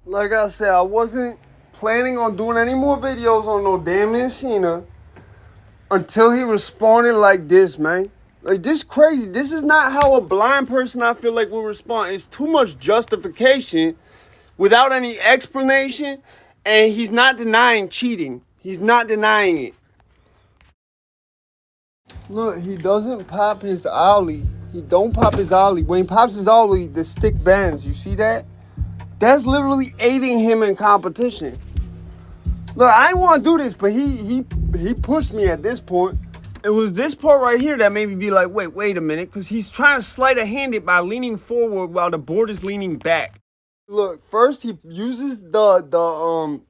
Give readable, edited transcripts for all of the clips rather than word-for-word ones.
Like I said, I wasn't planning on doing any more videos on no Dan Mancina until he responded like this, man. Like, this crazy. This is not how a blind person, I feel like, will respond. It's too much justification without any explanation, and he's not denying cheating. He's not denying it. Look, he doesn't pop his ollie. He don't pop his ollie. When he pops his ollie, the stick bends. You see that? That's literally aiding him in competition. Look, I didn't want to do this, but he pushed me at this point. It was this part right here that made me be like, wait a minute, because he's trying to sleight of hand it by leaning forward while the board is leaning back. Look, first he uses the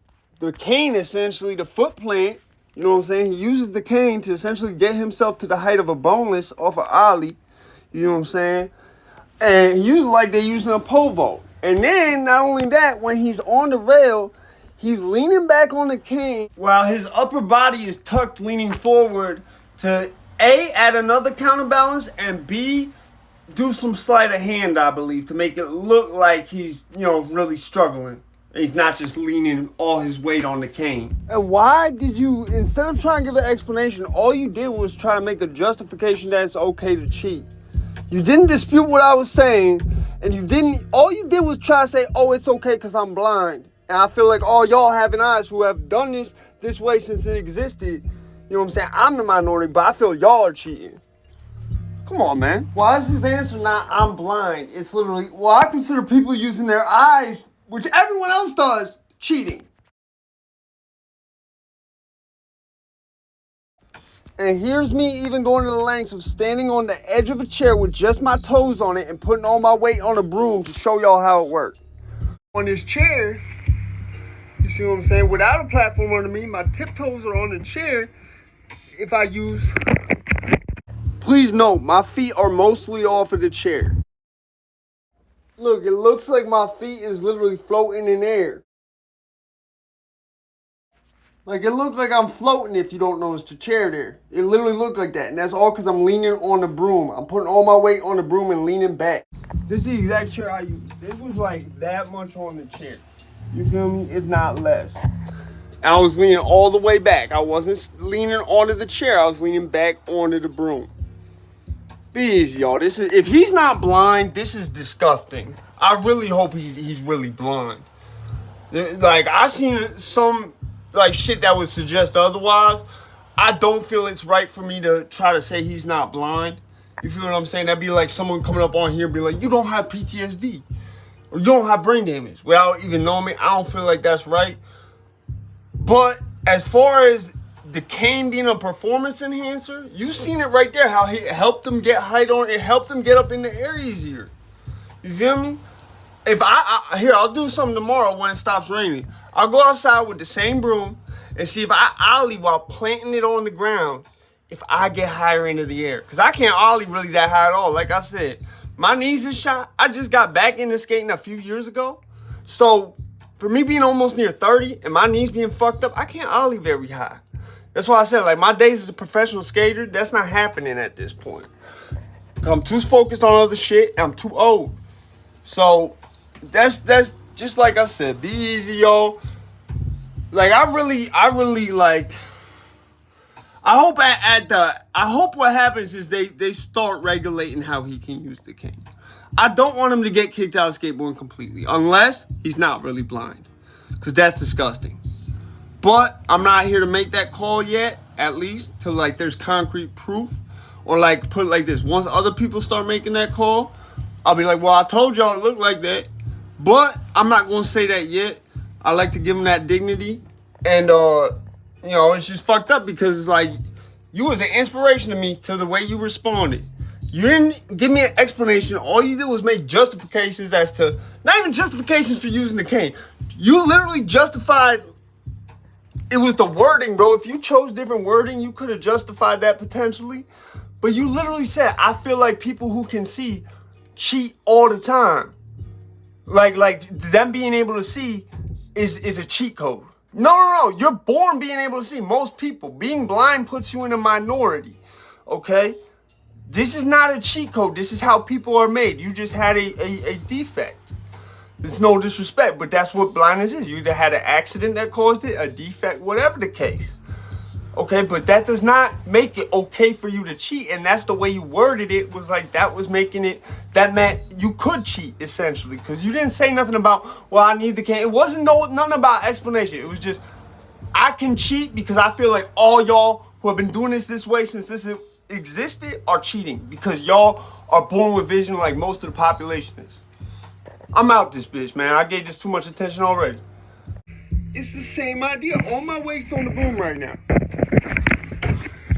cane, essentially, the foot plant. You know what I'm saying? He uses the cane to essentially get himself to the height of a boneless off of ollie. You know what I'm saying? And he uses it like they're using a pole vault. And then, not only that, when he's on the rail, he's leaning back on the cane while his upper body is tucked, leaning forward to A, add another counterbalance, and B, do some sleight of hand, I believe, to make it look like he's, really struggling. He's not just leaning all his weight on the cane. And why did you, instead of trying to give an explanation, all you did was try to make a justification that it's okay to cheat? You didn't dispute what I was saying, and all you did was try to say, oh, it's okay because I'm blind. And I feel like all y'all having eyes who have done this way since it existed, you know what I'm saying? I'm the minority, but I feel y'all are cheating. Come on, man. Why is his answer not, I'm blind? It's literally, well, I consider people using their eyes, which everyone else does, cheating. And here's me even going to the lengths of standing on the edge of a chair with just my toes on it and putting all my weight on a broom to show y'all how it works. On this chair, you see what I'm saying? Without a platform under me, my tiptoes are on the chair. If I use... Please note, my feet are mostly off of the chair. Look, it looks like my feet is literally floating in air. Like, it looks like I'm floating if you don't notice the chair there. It literally looked like that. And that's all because I'm leaning on the broom. I'm putting all my weight on the broom and leaning back. This is the exact chair I used. This was like that much on the chair. You feel me? If not less. I was leaning all the way back. I wasn't leaning onto the chair. I was leaning back onto the broom. Be easy, y'all. If he's not blind, this is disgusting. I really hope he's really blind. Like, I seen some shit that would suggest otherwise. I don't feel it's right for me to try to say he's not blind. You feel what I'm saying? That'd be like someone coming up on here and be like, you don't have PTSD. Or you don't have brain damage. Without even knowing me, I don't feel like that's right. But as far as the cane being a performance enhancer, you seen it right there, how it helped them get height on, it helped them get up in the air easier. You feel me? If I'll do something tomorrow when it stops raining. I'll go outside with the same broom and see if I ollie while planting it on the ground, if I get higher into the air. Because I can't ollie really that high at all. Like I said, my knees is shot. I just got back into skating a few years ago. So for me being almost near 30 and my knees being fucked up, I can't ollie very high. That's why I said, like, my days as a professional skater, that's not happening at this point. I'm too focused on other shit. I'm too old. So that's just like I said, be easy, yo. Like, I really like, I hope what happens is they start regulating how he can use the cane. I don't want him to get kicked out of skateboarding completely, unless he's not really blind, because that's disgusting. But I'm not here to make that call yet, at least, till like there's concrete proof. Or like put it like this, once other people start making that call, I'll be like, well, I told y'all it looked like that. But I'm not going to say that yet. I like to give him that dignity. And, it's just fucked up because it's like, you was an inspiration to me to the way you responded. You didn't give me an explanation. All you did was make justifications as to, not even justifications for using the cane. You literally justified, it was the wording, bro. If you chose different wording, you could have justified that potentially. But you literally said, I feel like people who can see cheat all the time. Like them being able to see is a cheat code. No. You're born being able to see. Most people. Being blind puts you in a minority. Okay? This is not a cheat code. This is how people are made. You just had a defect. It's no disrespect, but that's what blindness is. You either had an accident that caused it, a defect, whatever the case. Okay, but that does not make it okay for you to cheat. And that's the way you worded it, was like that was making it, that meant you could cheat, essentially. Because you didn't say nothing about, well, I need the can. It wasn't nothing about explanation. It was just, I can cheat because I feel like all y'all who have been doing this way since this existed are cheating. Because y'all are born with vision like most of the population is. I'm out this bitch, man. I gave this too much attention already. It's the same idea. All my weight's on the boom right now.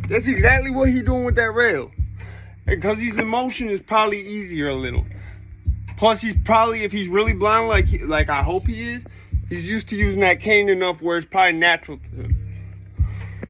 That's exactly what he's doing with that rail. And because he's in motion, it's probably easier a little. Plus, he's probably, if he's really blind like I hope he is, he's used to using that cane enough where it's probably natural to him.